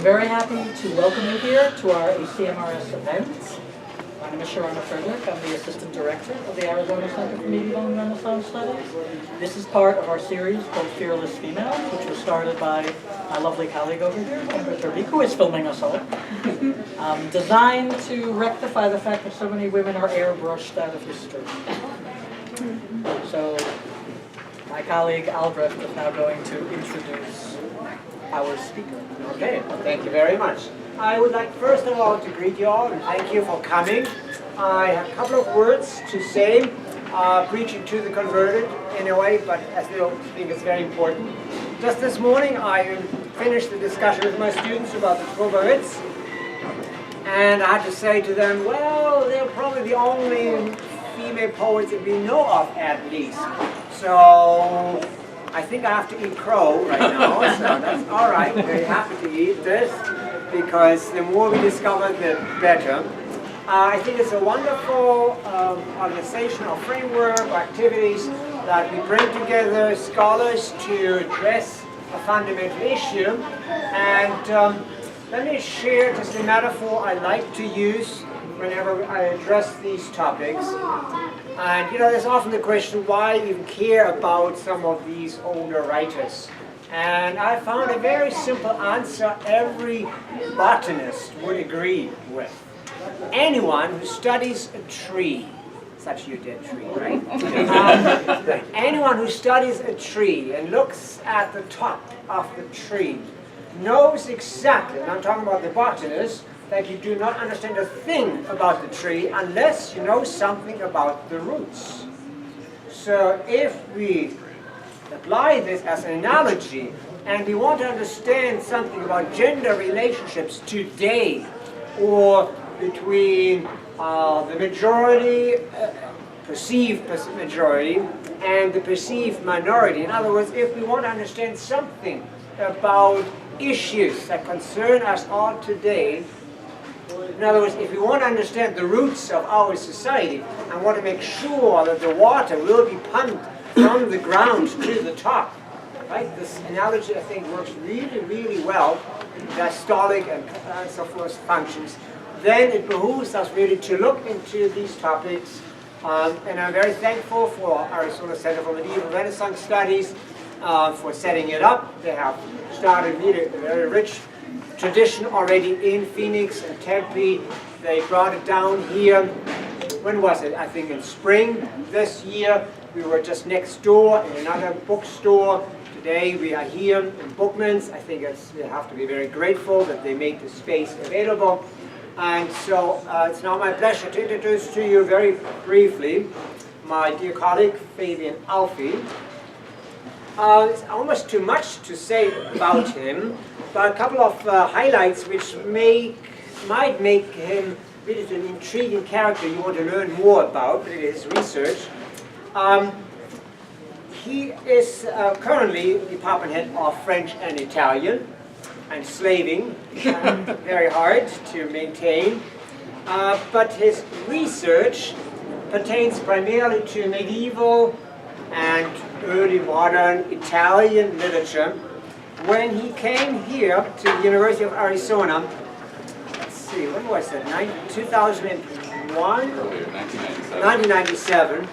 very happy to welcome you here to our ACMRS event. My name is Sharona Frederick. I'm the Assistant Director of the Arizona Center for Medieval and Renaissance Studies. This is part of our series called Fearless Females, which was started by my lovely colleague over here, Amber Tariq, who is filming us all. Designed to rectify the fact that so many women are airbrushed out of history. So, my colleague Albrecht is now going to introduce our speaker. Okay, well, thank you very much. I would like first of all to greet you all and thank you for coming. I have a couple of words to say, preaching to the converted in a way, but I still think it's very important. Just this morning I finished the discussion with my students about the Corpus, and I had to say to them, well, they're probably the only female poets that we know of at least. So I think I have to eat crow right now, so that's all right. Very happy to eat this, because the more we discover, the better. I think it's a wonderful organizational framework, activities that we bring together scholars to address a fundamental issue. And let me share just a metaphor I like to use whenever I address these topics. And you know, there's often the question, why even care about some of these older writers? And I found a very simple answer every botanist would agree with. Anyone who studies a tree, such you did tree, right? Anyone who studies a tree and looks at the top of the tree knows exactly, and I'm talking about the botanist, that you do not understand a thing about the tree unless you know something about the roots. So if we apply this as an analogy and we want to understand something about gender relationships today, or between the majority, perceived majority, and the perceived minority. In other words, if we want to understand something about issues that concern us all today, in other words, if we want to understand the roots of our society and want to make sure that the water will be pumped from the ground to the top, right? This analogy, I think, works really, really well. Diastolic and so forth functions. Then it behooves us really to look into these topics. And I'm very thankful for Arizona Center for Medieval Renaissance Studies for setting it up. They have started really a very rich tradition already in Phoenix and Tempe. They brought it down here. When was it? I think in spring this year. We were just next door in another bookstore. Today we are here in Bookman's. I think we have to be very grateful that they made the space available. And so it's now my pleasure to introduce to you very briefly my dear colleague Fabian Alfie. It's almost too much to say about him, but a couple of highlights which might make him really an intriguing character you want to learn more about in his research. He is currently department head of French and Italian, and slaving, very hard to maintain. But his research pertains primarily to medieval and early modern Italian literature. When he came here to the University of Arizona, let's see, when was that, 2001? 1997,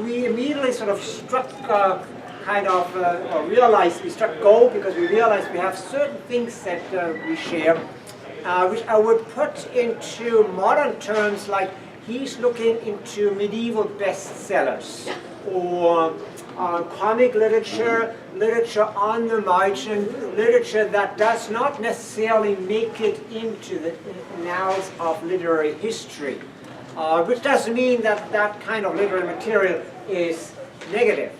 we immediately sort of struck or realized we struck gold because we realized we have certain things that we share, which I would put into modern terms like he's looking into medieval bestsellers or comic literature, literature on the margin, literature that does not necessarily make it into the annals of literary history, which doesn't mean that that kind of literary material is negative,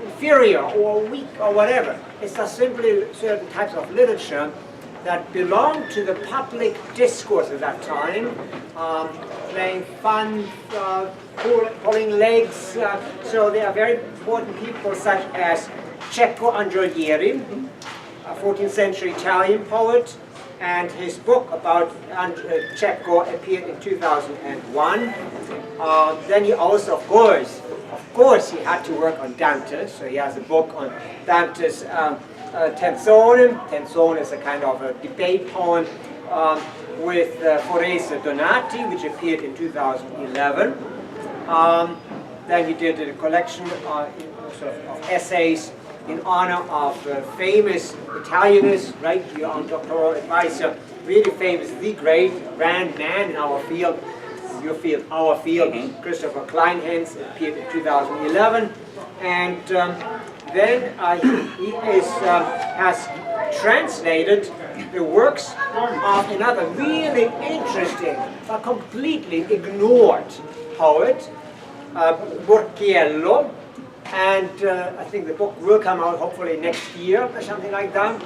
inferior or weak or whatever. It's just simply certain types of literature that belong to the public discourse at that time, playing fun, pulling legs. So there are very important people such as Cecco Androgieri, a 14th century Italian poet, and his book about Cecco appeared in 2001. Then he also, of course, he had to work on Dante, so he has a book on Dante's Tenzone. Tenzone is a kind of a debate poem with Forese Donati, which appeared in 2011. Then he did a collection of essays in honor of famous Italianists, right? Your doctoral advisor, really famous, the great grand man in our field, your field, our field, Christopher Kleinhans, appeared in 2011. And then he has translated the works of another really interesting but completely ignored poet, Burchiello, and I think the book will come out hopefully next year or something like that.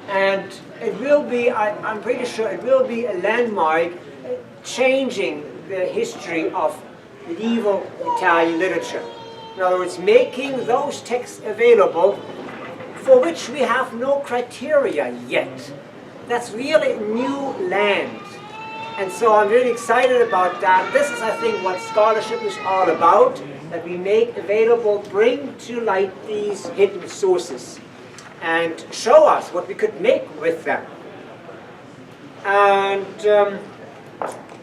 And it will be, I'm pretty sure it will be a landmark changing the history of medieval Italian literature. In other words, making those texts available for which we have no criteria yet. That's really new land. And so I'm really excited about that. This is, I think, what scholarship is all about, that we make available, bring to light these hidden sources and show us what we could make with them. And,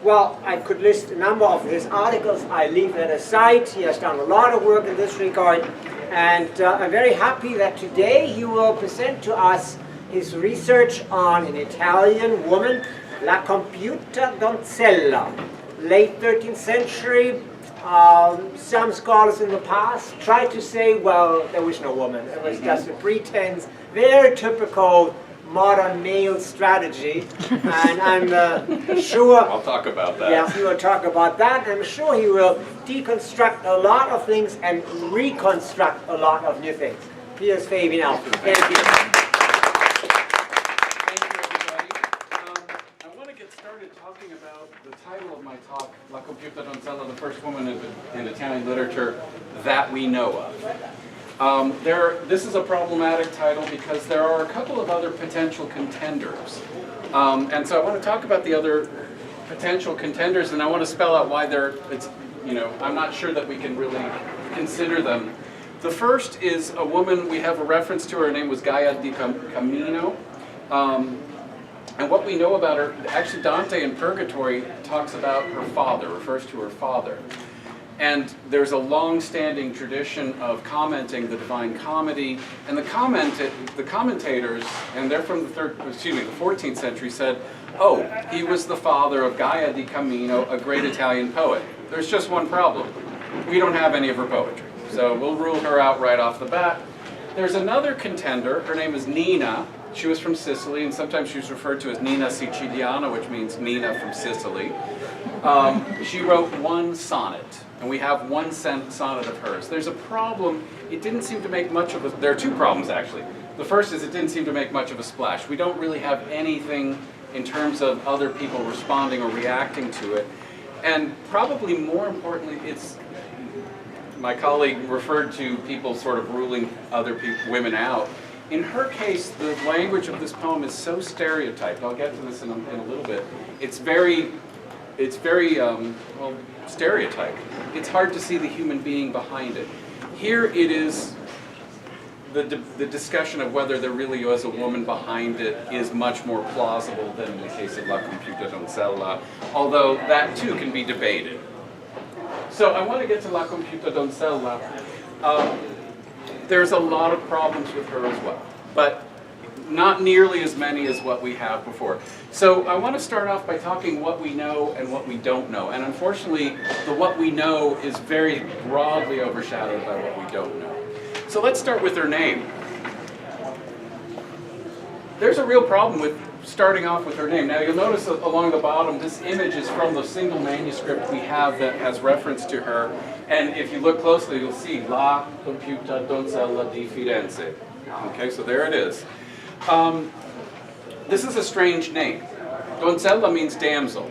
well, I could list a number of his articles. I leave that aside. He has done a lot of work in this regard. And I'm very happy that today he will present to us his research on an Italian woman, La Compiuta Donzella, late 13th century. Some scholars in the past tried to say, well, there was no woman. It was just a pretense, very typical modern male strategy. And I'm sure... I'll talk about that. Yes, he will talk about that. I'm sure he will deconstruct a lot of things and reconstruct a lot of new things. Here's Fabian Alfie. Thank you. Thank you, everybody. I want to get started talking about the title of my talk, La Compiuta Donzella, the first woman in Italian literature that we know of. This is a problematic title because there are a couple of other potential contenders. And so I want to talk about the other potential contenders, and I want to spell out why I'm not sure that we can really consider them. The first is a woman, we have a reference to her name was Gaia di Camino. And what we know about her, actually Dante in Purgatory talks about her father, refers to her father. And there's a long-standing tradition of commenting the Divine Comedy, and the commentators, and they're from the 14th century, said, oh, he was the father of Gaia di Camino, a great Italian poet. There's just one problem. We don't have any of her poetry, so we'll rule her out right off the bat. There's another contender, her name is Nina. She was from Sicily, and sometimes she's referred to as Nina Siciliana, which means Nina from Sicily. She wrote one sonnet. And we have one sonnet of hers. There's a problem. It didn't seem to make much of a... There are two problems, actually. The first is it didn't seem to make much of a splash. We don't really have anything in terms of other people responding or reacting to it. And probably more importantly, my colleague referred to people sort of ruling other women out. In her case, the language of this poem is so stereotyped. I'll get to this in a little bit. It's very well, stereotyped. It's hard to see the human being behind it. Here it is, the discussion of whether there really was a woman behind it is much more plausible than in the case of La Compiuta Donzella, although that too can be debated. So I want to get to La Compiuta Donzella. There's a lot of problems with her as well, but not nearly as many as what we have before. So I want to start off by talking what we know and what we don't know. And unfortunately, the what we know is very broadly overshadowed by what we don't know. So let's start with her name. There's a real problem with starting off with her name. Now you'll notice along the bottom, this image is from the single manuscript we have that has reference to her. And if you look closely, you'll see La Compiuta Donzella di Firenze. Okay, so there it is. This is a strange name. Donzella means damsel.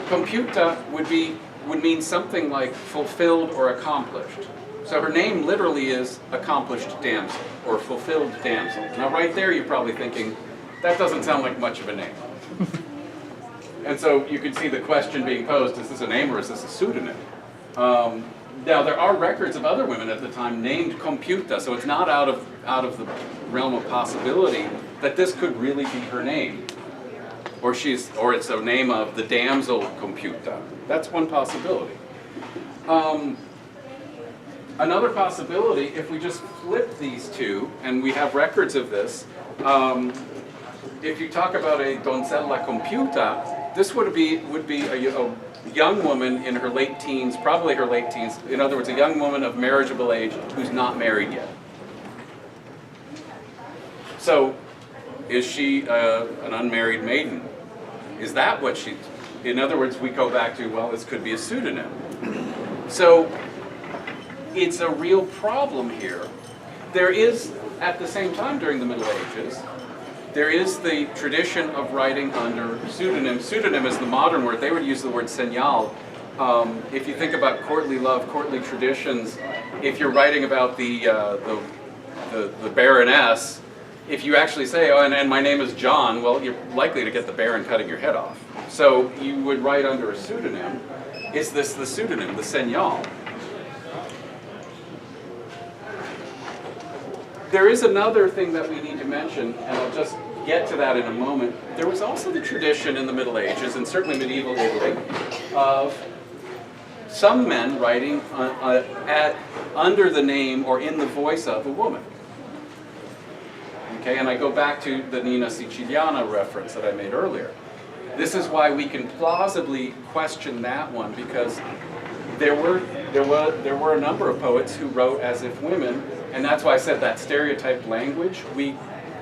Compiuta would mean something like fulfilled or accomplished. So her name literally is accomplished damsel or fulfilled damsel. Now right there you're probably thinking, that doesn't sound like much of a name. And so you can see the question being posed, is this a name or is this a pseudonym? Now there are records of other women at the time named Compiuta, so it's not out of the realm of possibility that this could really be her name, or it's a name of the damsel Compiuta. That's one possibility. Another possibility, if we just flip these two, and we have records of this, if you talk about a donzella compiuta, this would be a young woman in her late teens, probably her late teens. In other words, a young woman of marriageable age who's not married yet. So, is she an unmarried maiden? Is that what she? In other words, we go back to, well, this could be a pseudonym. So, it's a real problem here. There is, at the same time during the Middle Ages, there is the tradition of writing under pseudonym. Pseudonym is the modern word. They would use the word señal. If you think about courtly love, courtly traditions, if you're writing about the Baroness, if you actually say, oh, and my name is John, well, you're likely to get the Baron cutting your head off. So you would write under a pseudonym. Is this the pseudonym, the señal? There is another thing that we need to mention, and I'll just get to that in a moment. There was also the tradition in the Middle Ages, and certainly medieval Italy, of some men writing under the name or in the voice of a woman. Okay, and I go back to the Nina Siciliana reference that I made earlier. This is why we can plausibly question that one, because there were a number of poets who wrote as if women, and that's why I said that stereotyped language.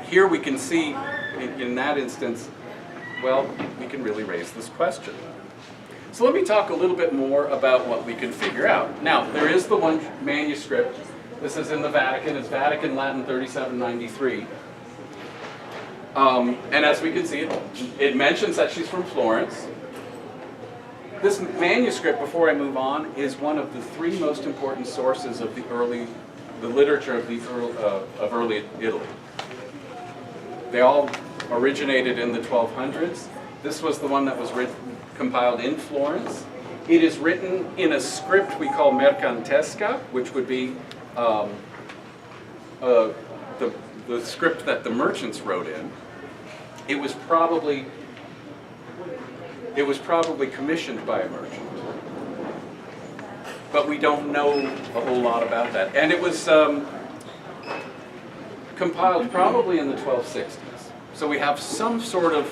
Here we can see, in that instance, well, we can really raise this question. So let me talk a little bit more about what we can figure out. Now, there is the one manuscript. This is in the Vatican. It's Vatican Latin 3793. And as we can see, it mentions that she's from Florence. This manuscript, before I move on, is one of the three most important sources of the literature of early Italy. They all originated in the 1200s. This was the one that was compiled in Florence. It is written in a script we call mercantesca, which would be the script that the merchants wrote in. It was probably commissioned by a merchant, but we don't know a whole lot about that. And it was compiled probably in the 1260s. So we have some sort of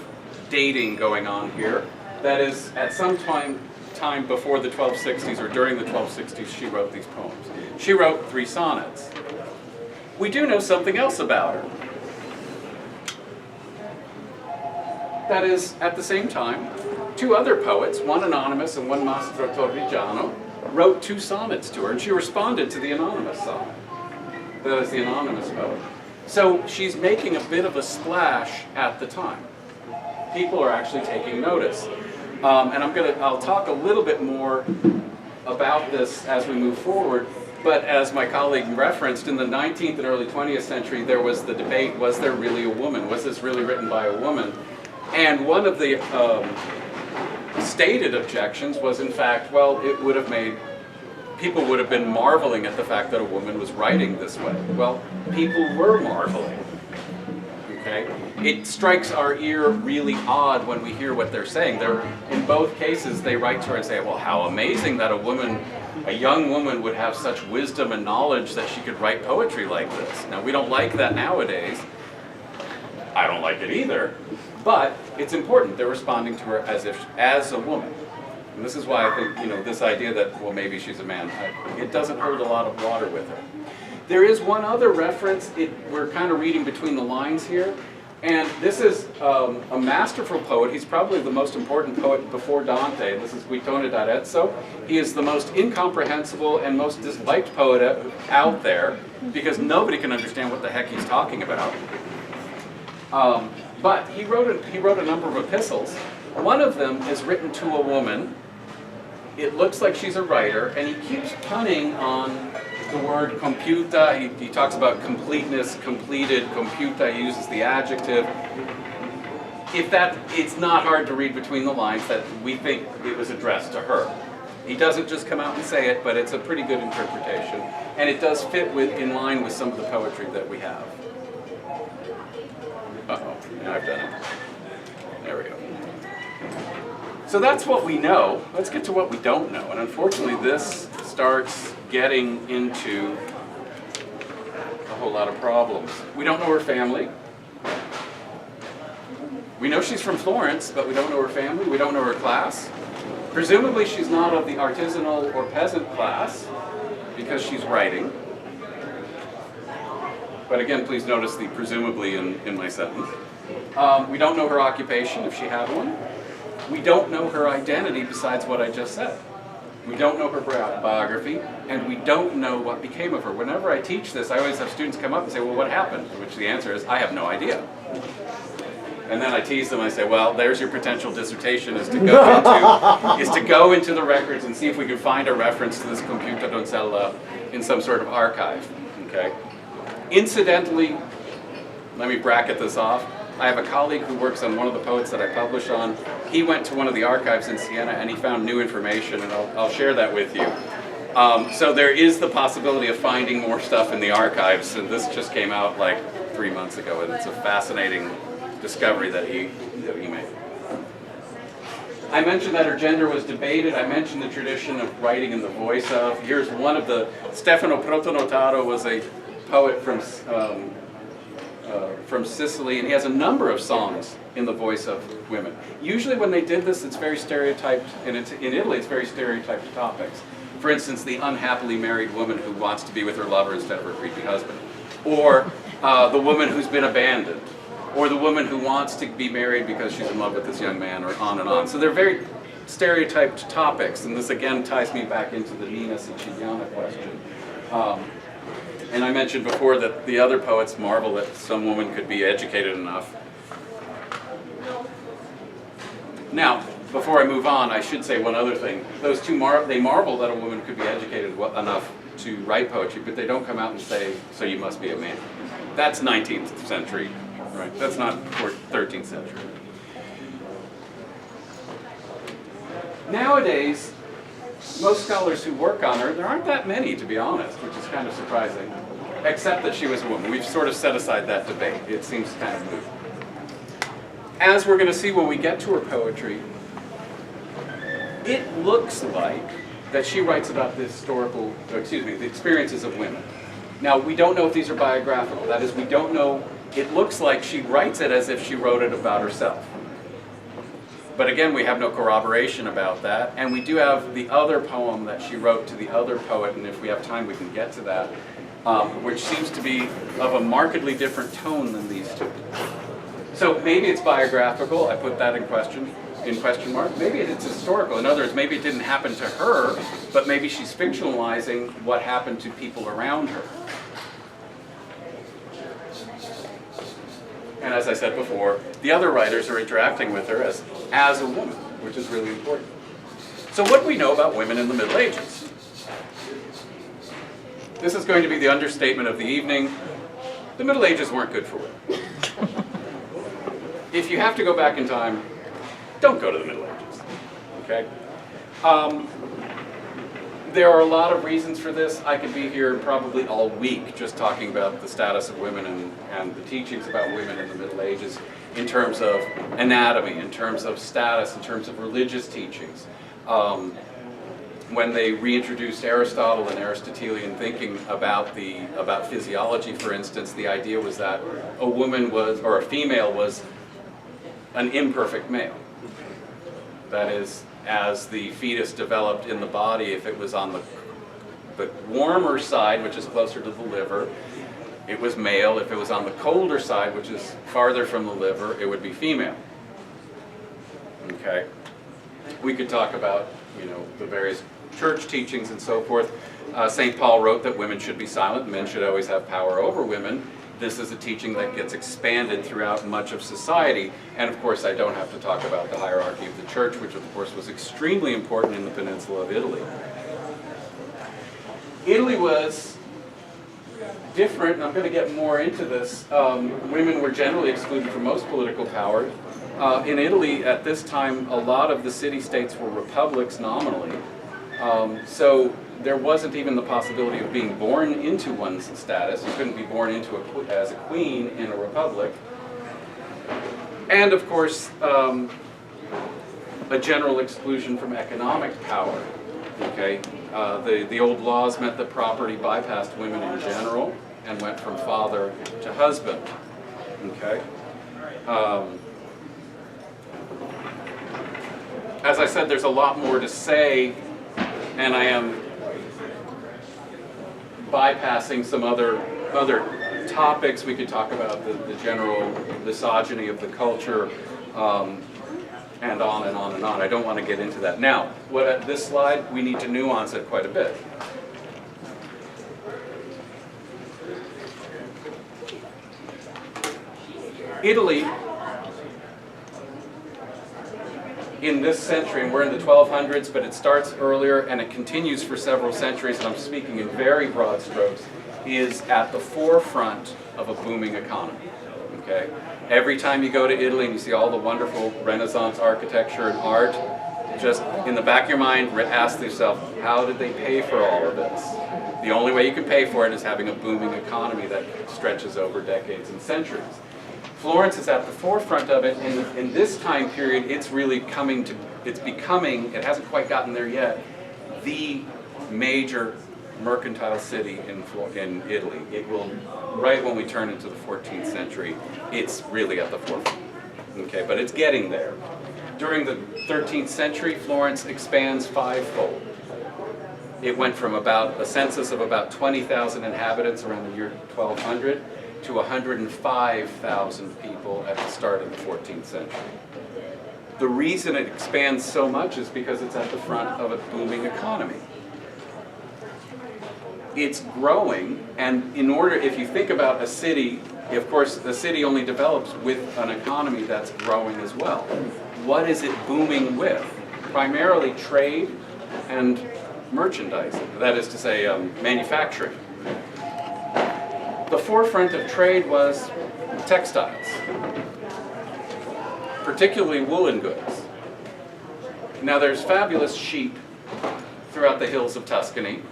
dating going on here. That is, at some time before the 1260s or during the 1260s, she wrote these poems. She wrote 3 sonnets. We do know something else about her. That is, at the same time, 2 other poets, one anonymous and one Mastro Torrigiano, wrote 2 sonnets to her, and she responded to the anonymous sonnet. That is the anonymous poet. So she's making a bit of a splash at the time. People are actually taking notice. And I'll talk a little bit more about this as we move forward, but as my colleague referenced, in the 19th and early 20th century, there was the debate, was there really a woman? Was this really written by a woman? And one of the stated objections was, in fact, well, it would have made, people would have been marveling at the fact that a woman was writing this way. Well, people were marveling. Okay? It strikes our ear really odd when we hear what they're saying. In both cases, they write to her and say, well, how amazing that a young woman would have such wisdom and knowledge that she could write poetry like this. Now, we don't like that nowadays. I don't like it either. But it's important. They're responding to her as a woman. And this is why I think, this idea that, well, maybe she's a man, it doesn't hold a lot of water with her. There is one other reference. We're kind of reading between the lines here. And this is a masterful poet. He's probably the most important poet before Dante. This is Guittone d'Arezzo. He is the most incomprehensible and most disliked poet out there because nobody can understand what the heck he's talking about. But he wrote a number of epistles. One of them is written to a woman. It looks like she's a writer, and he keeps punning on the word compiuta. He talks about completeness, completed, compiuta. He uses the adjective. It's not hard to read between the lines that we think it was addressed to her. He doesn't just come out and say it, but it's a pretty good interpretation. And it does fit in line with some of the poetry that we have. Uh-oh, now I've done it. There we go. So that's what we know. Let's get to what we don't know. And unfortunately, this starts getting into a whole lot of problems. We don't know her family. We know she's from Florence, but we don't know her family. We don't know her class. Presumably she's not of the artisanal or peasant class because she's writing. But again, please notice the presumably in my sentence. We don't know her occupation, if she had one. We don't know her identity besides what I just said. We don't know her biography, and we don't know what became of her. Whenever I teach this, I always have students come up and say, well, what happened? To which the answer is, I have no idea. And then I tease them, I say, well, there's your potential dissertation, is to go into the records and see if we can find a reference to this Compiuta Donzella in some sort of archive, okay? Incidentally, let me bracket this off. I have a colleague who works on one of the poets that I publish on. He went to one of the archives in Siena and he found new information, and I'll share that with you. So there is the possibility of finding more stuff in the archives, and this just came out like 3 months ago, and it's a fascinating discovery that he made. I mentioned that her gender was debated. I mentioned the tradition of writing in the voice of. Here's one of the, Stefano Protonotaro was a poet from Sicily, and he has a number of songs in the voice of women. Usually when they did this, it's very stereotyped, and in Italy it's very stereotyped topics. For instance, the unhappily married woman who wants to be with her lover instead of her creepy husband. Or the woman who's been abandoned. Or the woman who wants to be married because she's in love with this young man, or on and on. So they're very stereotyped topics, and this again ties me back into the Nina Siciliana question. And I mentioned before that the other poets marvel that some woman could be educated enough. Now, before I move on, I should say one other thing. Those two, they marvel that a woman could be educated enough to write poetry, but they don't come out and say, so you must be a man. That's 19th century. Right, that's not 13th century. Nowadays, most scholars who work on her, there aren't that many, to be honest, which is kind of surprising, except that she was a woman. We've sort of set aside that debate. It seems kind of moot. As we're going to see when we get to her poetry, it looks like that she writes about the the experiences of women. Now, we don't know if these are biographical. That is, we don't know. It looks like she writes it as if she wrote it about herself. But again, we have no corroboration about that. And we do have the other poem that she wrote to the other poet, and if we have time we can get to that, which seems to be of a markedly different tone than these two. So maybe it's biographical. I put that in question mark. Maybe it's historical. In other words, maybe it didn't happen to her, but maybe she's fictionalizing what happened to people around her. And as I said before, the other writers are interacting with her as a woman, which is really important. So what do we know about women in the Middle Ages? This is going to be the understatement of the evening. The Middle Ages weren't good for women. If you have to go back in time, don't go to the Middle Ages, okay? There are a lot of reasons for this. I could be here probably all week just talking about the status of women and the teachings about women in the Middle Ages in terms of anatomy, in terms of status, in terms of religious teachings. When they reintroduced Aristotle and Aristotelian thinking about physiology, for instance, the idea was that a woman was, or a female was, an imperfect male. That is, as the fetus developed in the body, if it was on the warmer side, which is closer to the liver, it was male. If it was on the colder side, which is farther from the liver, it would be female. Okay? We could talk about, the various church teachings and so forth. St. Paul wrote that women should be silent, men should always have power over women. This is a teaching that gets expanded throughout much of society. And of course, I don't have to talk about the hierarchy of the church, which of course was extremely important in the peninsula of Italy. Italy was different, and I'm going to get more into this. Women were generally excluded from most political power. In Italy, at this time, a lot of the city-states were republics nominally, So there wasn't even the possibility of being born into one's status. You couldn't be born into as a queen in a republic. And of course, a general exclusion from economic power. Okay, the old laws meant that property bypassed women in general and went from father to husband. Okay. As I said, there's a lot more to say, and I am bypassing some other topics. We could talk about the general misogyny of the culture, and on and on and on. I don't want to get into that. Now, this slide, we need to nuance it quite a bit. Italy, in this century, and we're in the 1200s, but it starts earlier and it continues for several centuries, and I'm speaking in very broad strokes, is at the forefront of a booming economy. Okay? Every time you go to Italy and you see all the wonderful Renaissance architecture and art, just in the back of your mind, ask yourself, how did they pay for all of this? The only way you can pay for it is having a booming economy that stretches over decades and centuries. Florence is at the forefront of it, and in this time period, it's really becoming, it hasn't quite gotten there yet, the major mercantile city in Italy. It will, right when we turn into the 14th century, it's really at the forefront. Okay, but it's getting there. During the 13th century, Florence expands fivefold. It went from about a census of about 20,000 inhabitants around the year 1200 to 105,000 people at the start of the 14th century. The reason it expands so much is because it's at the front of a booming economy. It's growing, and in order, if you think about a city, of course, the city only develops with an economy that's growing as well. What is it booming with? Primarily trade and merchandising, that is to say, manufacturing. The forefront of trade was textiles, particularly woolen goods. Now there's fabulous sheep throughout the hills of Tuscany,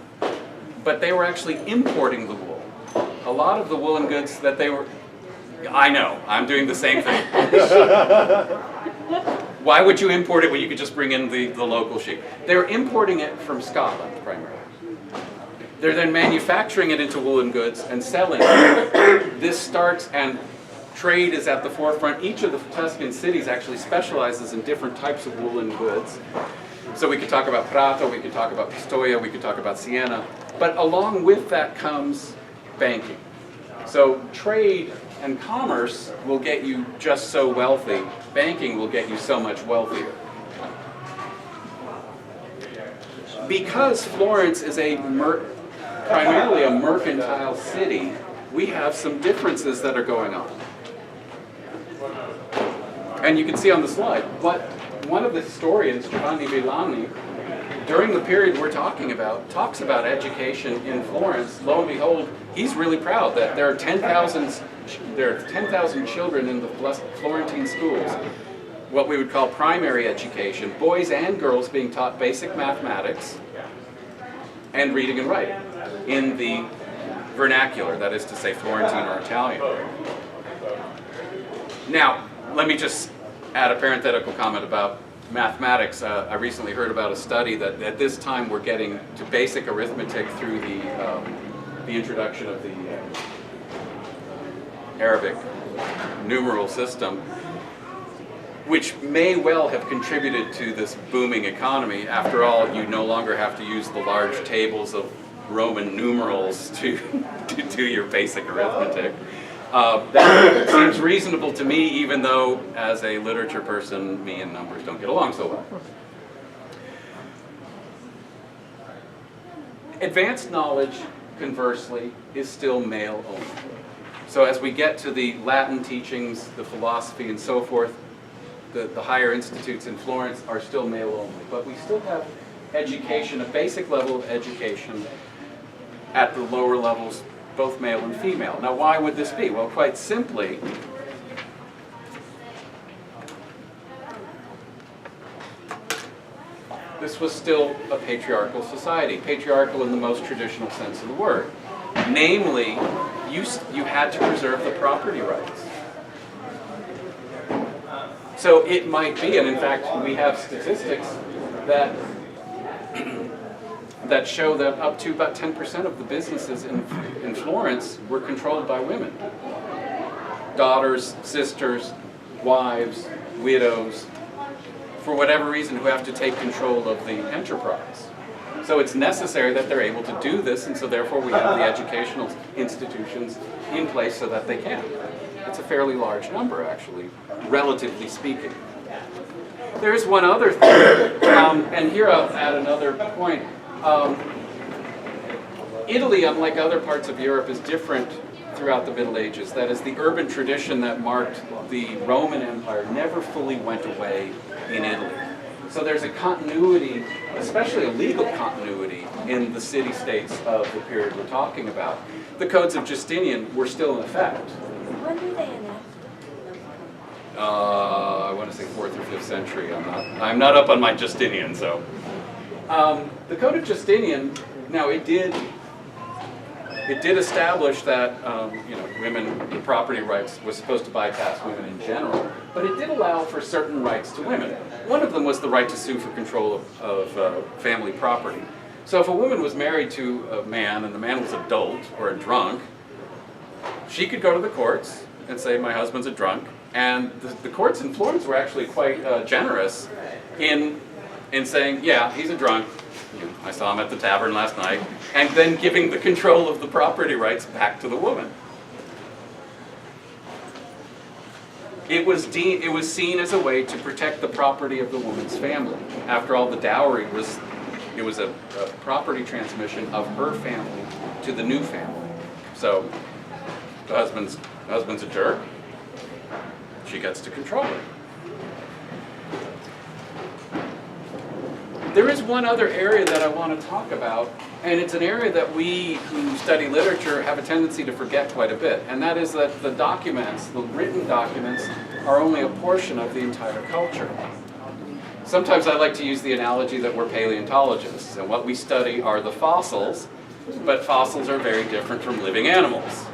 but they were actually importing the wool. A lot of the woolen goods that they were, I know, I'm doing the same thing. Why would you import it when you could just bring in the local sheep? They were importing it from Scotland primarily. They're then manufacturing it into woolen goods and selling it. This starts, and trade is at the forefront. Each of the Tuscan cities actually specializes in different types of woolen goods. So we could talk about Prato, we could talk about Pistoia, we could talk about Siena. But along with that comes banking. So trade and commerce will get you just so wealthy. Banking will get you so much wealthier. Because Florence is primarily a mercantile city, we have some differences that are going on. And you can see on the slide, one of the historians, Giovanni Villani, during the period we're talking about, talks about education in Florence. Lo and behold, he's really proud that there are 10,000 children in the Florentine schools, what we would call primary education, boys and girls being taught basic mathematics and reading and writing in the vernacular, that is to say Florentine or Italian. Now, let me just add a parenthetical comment about mathematics. I recently heard about a study that at this time we're getting to basic arithmetic through the introduction of the Arabic numeral system, which may well have contributed to this booming economy. After all, you no longer have to use the large tables of Roman numerals to do your basic arithmetic. That seems reasonable to me, even though as a literature person, me and numbers don't get along so well. Advanced knowledge, conversely, is still male only. So as we get to the Latin teachings, the philosophy and so forth, the higher institutes in Florence are still male only. But we still have education, a basic level of education at the lower levels, both male and female. Now, why would this be? Well, quite simply, the this was still a patriarchal society, patriarchal in the most traditional sense of the word. Namely, you had to preserve the property rights. So it might be, and in fact we have statistics that that show that up to about 10% of the businesses in Florence were controlled by women. Daughters, sisters, wives, widows, for whatever reason, who have to take control of the enterprise. So it's necessary that they're able to do this, and so therefore we have the educational institutions in place so that they can. It's a fairly large number, actually, relatively speaking. There's one other thing, and here I'll add another point. Italy, unlike other parts of Europe, is different throughout the Middle Ages. That is, the urban tradition that marked the Roman Empire never fully went away in Italy. So there's a continuity, especially a legal continuity, in the city-states of the period we're talking about. The codes of Justinian were still in effect. When did they enact? I want to say 4th or 5th century. I'm not up on my Justinian, so. The Code of Justinian, now it did establish that women, the property rights was supposed to bypass women in general, but it did allow for certain rights to women. One of them was the right to sue for control of family property. So if a woman was married to a man and the man was adult or a drunk, she could go to the courts and say, my husband's a drunk. And the courts in Florence were actually quite generous in saying, yeah, he's a drunk. I saw him at the tavern last night, and then giving the control of the property rights back to the woman. It was seen as a way to protect the property of the woman's family. After all, the dowry was a property transmission of her family to the new family. So the husband's a jerk. She gets to control it. There is one other area that I want to talk about, and it's an area that we who study literature have a tendency to forget quite a bit, and that is that the documents, the written documents, are only a portion of the entire culture. Sometimes I like to use the analogy that we're paleontologists, and what we study are the fossils, but fossils are very different from living animals,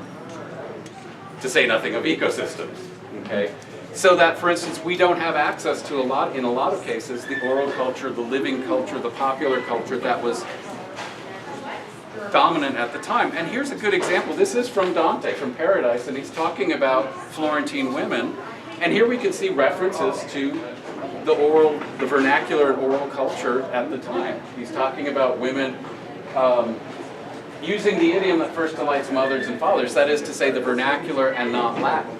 to say nothing of ecosystems, okay? So that, for instance, we don't have access to in a lot of cases, the oral culture, the living culture, the popular culture that was dominant at the time. And here's a good example. This is from Dante, from Paradise, and he's talking about Florentine women. And here we can see references to the vernacular and oral culture at the time. He's talking about women using the idiom that first delights mothers and fathers, that is to say the vernacular and not Latin.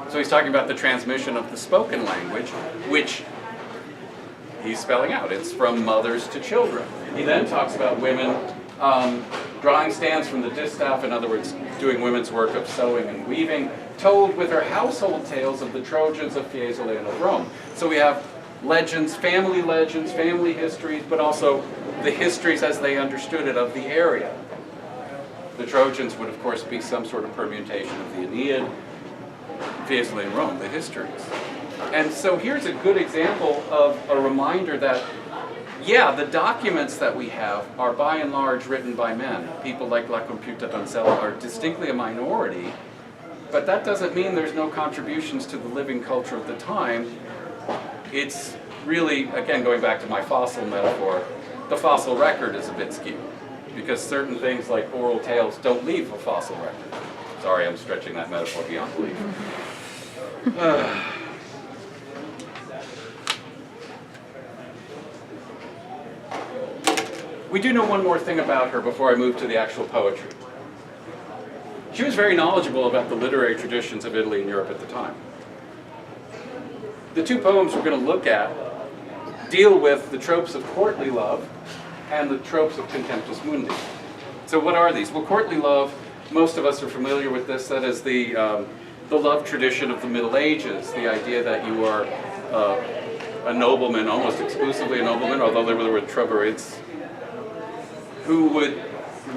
So he's talking about the transmission of the spoken language, which he's spelling out. It's from mothers to children. He then talks about women drawing stands from the distaff, in other words, doing women's work of sewing and weaving, told with her household tales of the Trojans, of Fiesole, and of Rome. So we have legends, family histories, but also the histories as they understood it of the area. The Trojans would, of course, be some sort of permutation of the Aeneid, Fiesole and Rome, the histories. And so here's a good example of a reminder that, yeah, the documents that we have are by and large written by men. People like La Compiuta Donzella are distinctly a minority, but that doesn't mean there's no contributions to the living culture of the time. It's really, again, going back to my fossil metaphor, the fossil record is a bit skewed, because certain things like oral tales don't leave a fossil record. Sorry, I'm stretching that metaphor beyond belief. We do know one more thing about her before I move to the actual poetry. She was very knowledgeable about the literary traditions of Italy and Europe at the time. The two poems we're going to look at deal with the tropes of courtly love and the tropes of contemptus mundi. So what are these? Well, courtly love, most of us are familiar with this. That is the love tradition of the Middle Ages, the idea that you are a nobleman, almost exclusively a nobleman, although there were trobarids, who would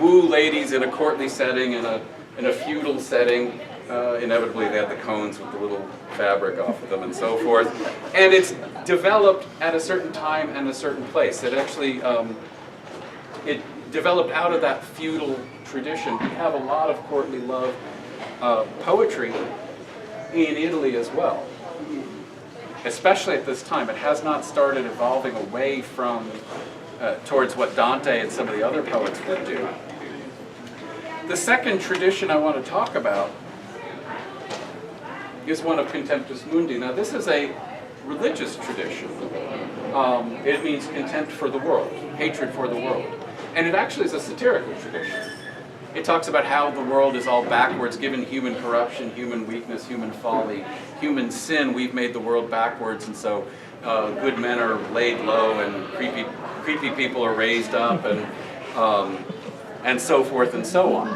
woo ladies in a courtly setting, in a feudal setting, Inevitably, they had the cones with the little fabric off of them and so forth. And it's developed at a certain time and a certain place. It actually, it developed out of that feudal tradition. We have a lot of courtly love poetry in Italy as well. Especially at this time. It has not started evolving away from, towards what Dante and some of the other poets would do. The second tradition I want to talk about is one of Contemptus Mundi. Now this is a religious tradition. It means contempt for the world, hatred for the world. And it actually is a satirical tradition. It talks about how the world is all backwards, given human corruption, human weakness, human folly, human sin. We've made the world backwards, and so good men are laid low, and creepy people are raised up, and so forth and so on.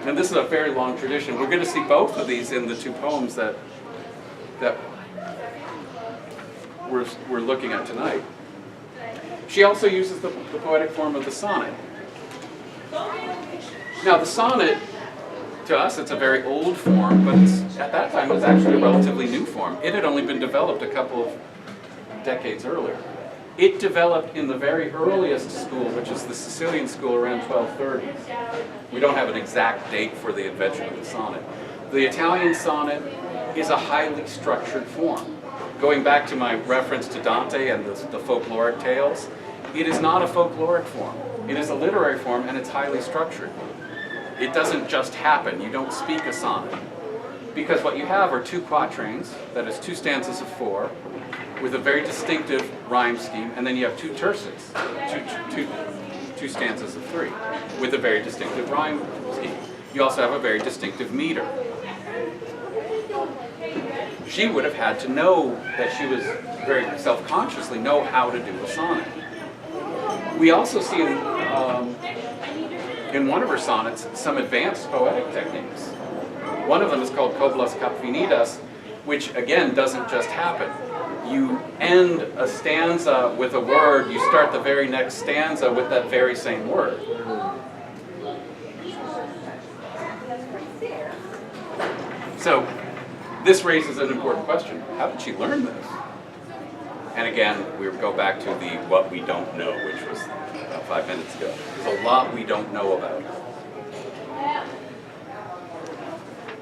And this is a very long tradition. We're going to see both of these in the two poems that we're looking at tonight. She also uses the poetic form of the sonnet. Now the sonnet, to us, it's a very old form, but at that time it was actually a relatively new form. It had only been developed a couple of decades earlier. It developed in the very earliest school, which is the Sicilian school around 1230. We don't have an exact date for the invention of the sonnet. The Italian sonnet is a highly structured form. Going back to my reference to Dante and the folkloric tales, it is not a folkloric form. It is a literary form, and it's highly structured. It doesn't just happen. You don't speak a sonnet. Because what you have are two quatrains, that is two stanzas of 4, with a very distinctive rhyme scheme, and then you have two terces, two stanzas of 3, with a very distinctive rhyme scheme. You also have a very distinctive meter. She would have had to know that she was very self-consciously know how to do a sonnet. We also see in one of her sonnets some advanced poetic techniques. One of them is called Coblas cap finidas, which again doesn't just happen. You end a stanza with a word, you start the very next stanza with that very same word. So this raises an important question. How did she learn this? And again, we go back to the what we don't know, which was about 5 minutes ago. There's a lot we don't know about.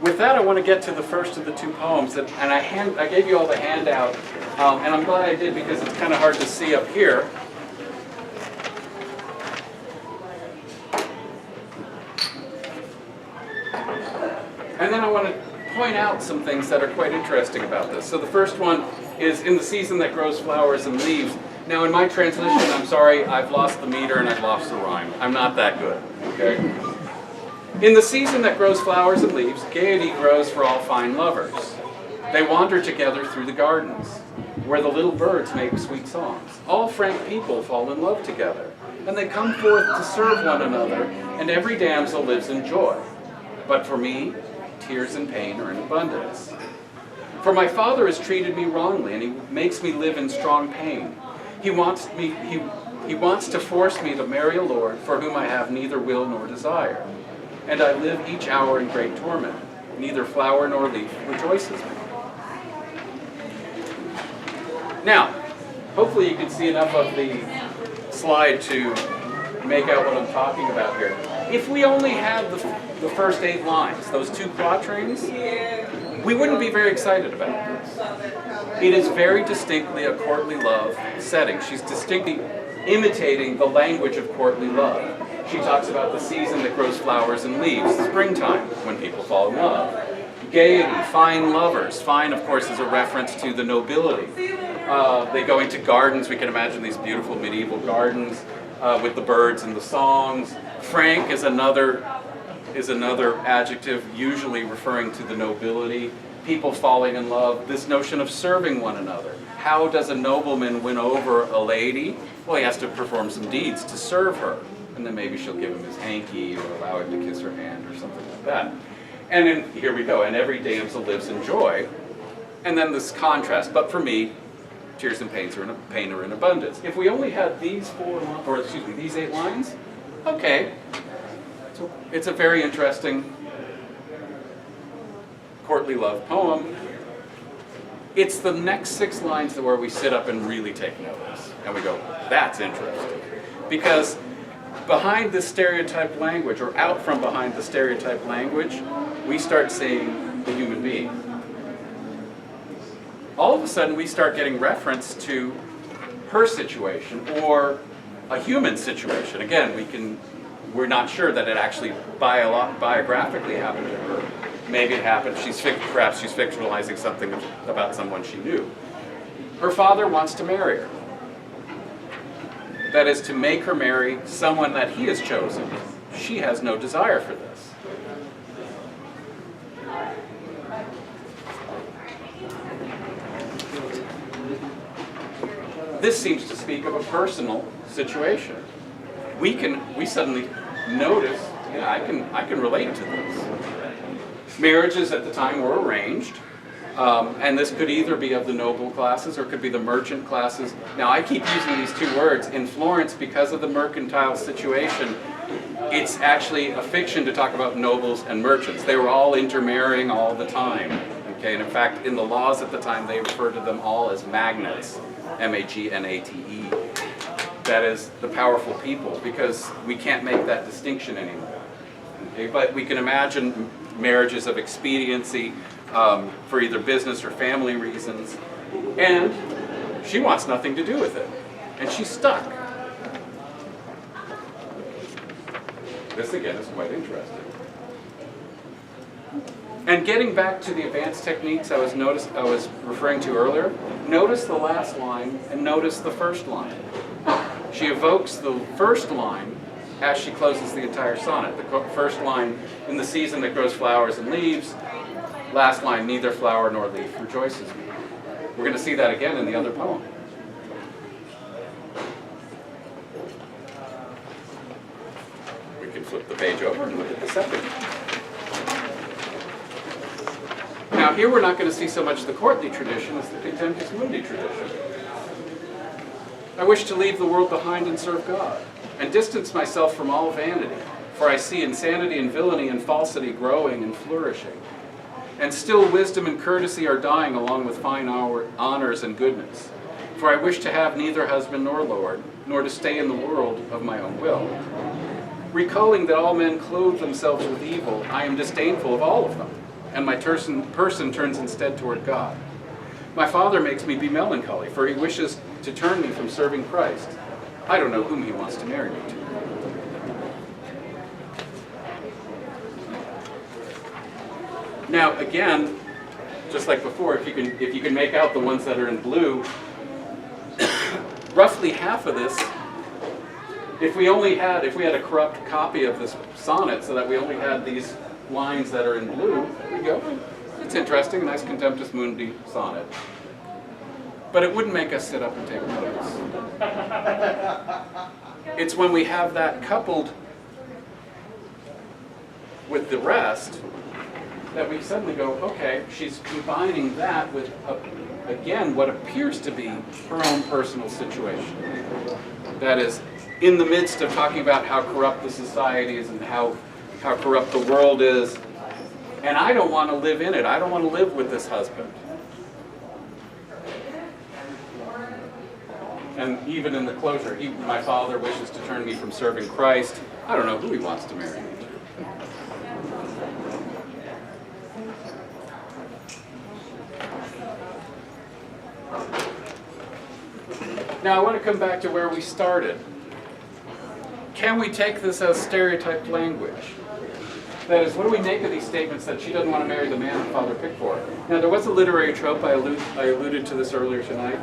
With that, I want to get to the first of the two poems, and I gave you all the handout, and I'm glad I did because it's kind of hard to see up here. And then I want to point out some things that are quite interesting about this. So the first one is in the season that grows flowers and leaves. Now in my translation, I'm sorry, I've lost the meter and I've lost the rhyme. I'm not that good, okay? In the season that grows flowers and leaves, gaiety grows for all fine lovers. They wander together through the gardens, where the little birds make sweet songs. All frank people fall in love together, and they come forth to serve one another, and every damsel lives in joy. But for me, tears and pain are in abundance. For my father has treated me wrongly, and he makes me live in strong pain. He wants to force me to marry a lord for whom I have neither will nor desire. And I live each hour in great torment. Neither flower nor leaf rejoices me. Now, hopefully you can see enough of the slide to make out what I'm talking about here. If we only had the first 8 lines, those 2 quatrains, we wouldn't be very excited about this. It is very distinctly a courtly love setting. She's distinctly imitating the language of courtly love. She talks about the season that grows flowers and leaves, springtime, when people fall in love. Gaiety, fine lovers. Fine, of course, is a reference to the nobility. They go into gardens. We can imagine these beautiful medieval gardens with the birds and the songs. Frank is another adjective, usually referring to the nobility. People falling in love. This notion of serving one another. How does a nobleman win over a lady? Well, he has to perform some deeds to serve her. And then maybe she'll give him his hanky or allow him to kiss her hand or something like that. And then here we go, and every damsel lives in joy. And then this contrast, but for me, tears and pain are in abundance. If we only had these 8 lines, okay. So it's a very interesting courtly love poem, it's the next 6 lines where we sit up and really take notice. And we go, that's interesting. Because behind this stereotyped language, or out from behind the stereotyped language, we start seeing the human being. All of a sudden, we start getting reference to her situation, or a human situation. Again, we're not sure that it actually biographically happened to her. Maybe it happened, perhaps she's fictionalizing something about someone she knew. Her father wants to marry her. That is, to make her marry someone that he has chosen. She has no desire for this. This seems to speak of a personal situation. We suddenly notice, yeah, I can relate to this. Marriages at the time were arranged, and this could either be of the noble classes or could be the merchant classes. Now, I keep using these 2 words. In Florence, because of the mercantile situation, it's actually a fiction to talk about nobles and merchants. They were all intermarrying all the time. Okay, and in fact, in the laws at the time, they referred to them all as magnates, M-A-G-N-A-T-E. That is, the powerful people, because we can't make that distinction anymore. Okay, but we can imagine marriages of expediency for either business or family reasons, and she wants nothing to do with it, and she's stuck. This again is quite interesting. And getting back to the advanced techniques I was referring to earlier, notice the last line and notice the first line. She evokes the first line as she closes the entire sonnet. The first line, in the season that grows flowers and leaves. Last line, neither flower nor leaf rejoices me. We're going to see that again in the other poem. We can flip the page over and look at the second. Now here we're not going to see so much the courtly tradition as the contemptus mundi tradition. I wish to leave the world behind and serve God, and distance myself from all vanity, for I see insanity and villainy and falsity growing and flourishing. And still wisdom and courtesy are dying along with fine honors and goodness. For I wish to have neither husband nor lord, nor to stay in the world of my own will. Recalling that all men clothe themselves with evil, I am disdainful of all of them, and my person turns instead toward God. My father makes me be melancholy, for he wishes to turn me from serving Christ. I don't know whom he wants to marry me to. Now again, just like before, if you can make out the ones that are in blue, roughly half of this, if we had a corrupt copy of this sonnet so that we only had these lines that are in blue, there we go. It's interesting, a nice contemptus mundi sonnet. But it wouldn't make us sit up and take notice. It's when we have that coupled with the rest that we suddenly go, okay, she's combining that with, again, what appears to be her own personal situation. That is, in the midst of talking about how corrupt the society is and how corrupt the world is, and I don't want to live in it. I don't want to live with this husband. And even in the closure, my father wishes to turn me from serving Christ. I don't know who he wants to marry me to. Now I want to come back to where we started. Can we take this as stereotyped language? That is, what do we make of these statements that she doesn't want to marry the man her father picked for her? Now there was a literary trope, I alluded to this earlier tonight,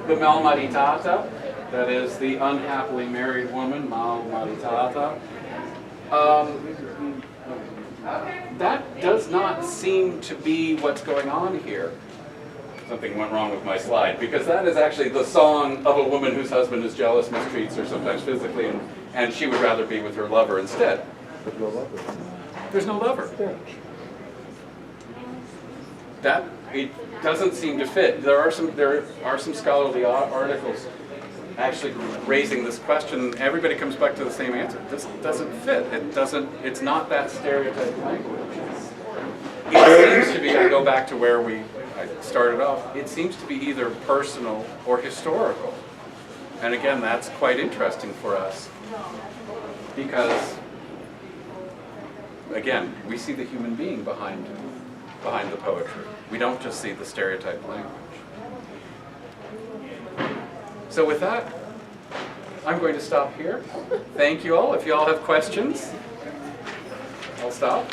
the malmaritata, that is the unhappily married woman, malmaritata. That does not seem to be what's going on here. Something went wrong with my slide, because that is actually the song of a woman whose husband is jealous, mistreats her sometimes physically, and she would rather be with her lover instead. There's no lover. There's no lover. That, it doesn't seem to fit. There are some scholarly articles actually raising this question. Everybody comes back to the same answer. This doesn't fit. It's not that stereotype language. it seems to be, I go back to where I started off, it seems to be either personal or historical. And again, that's quite interesting for us because, again, we see the human being behind the poetry. We don't just see the stereotyped language. So with that, I'm going to stop here. Thank you all. If you all have questions, I'll stop.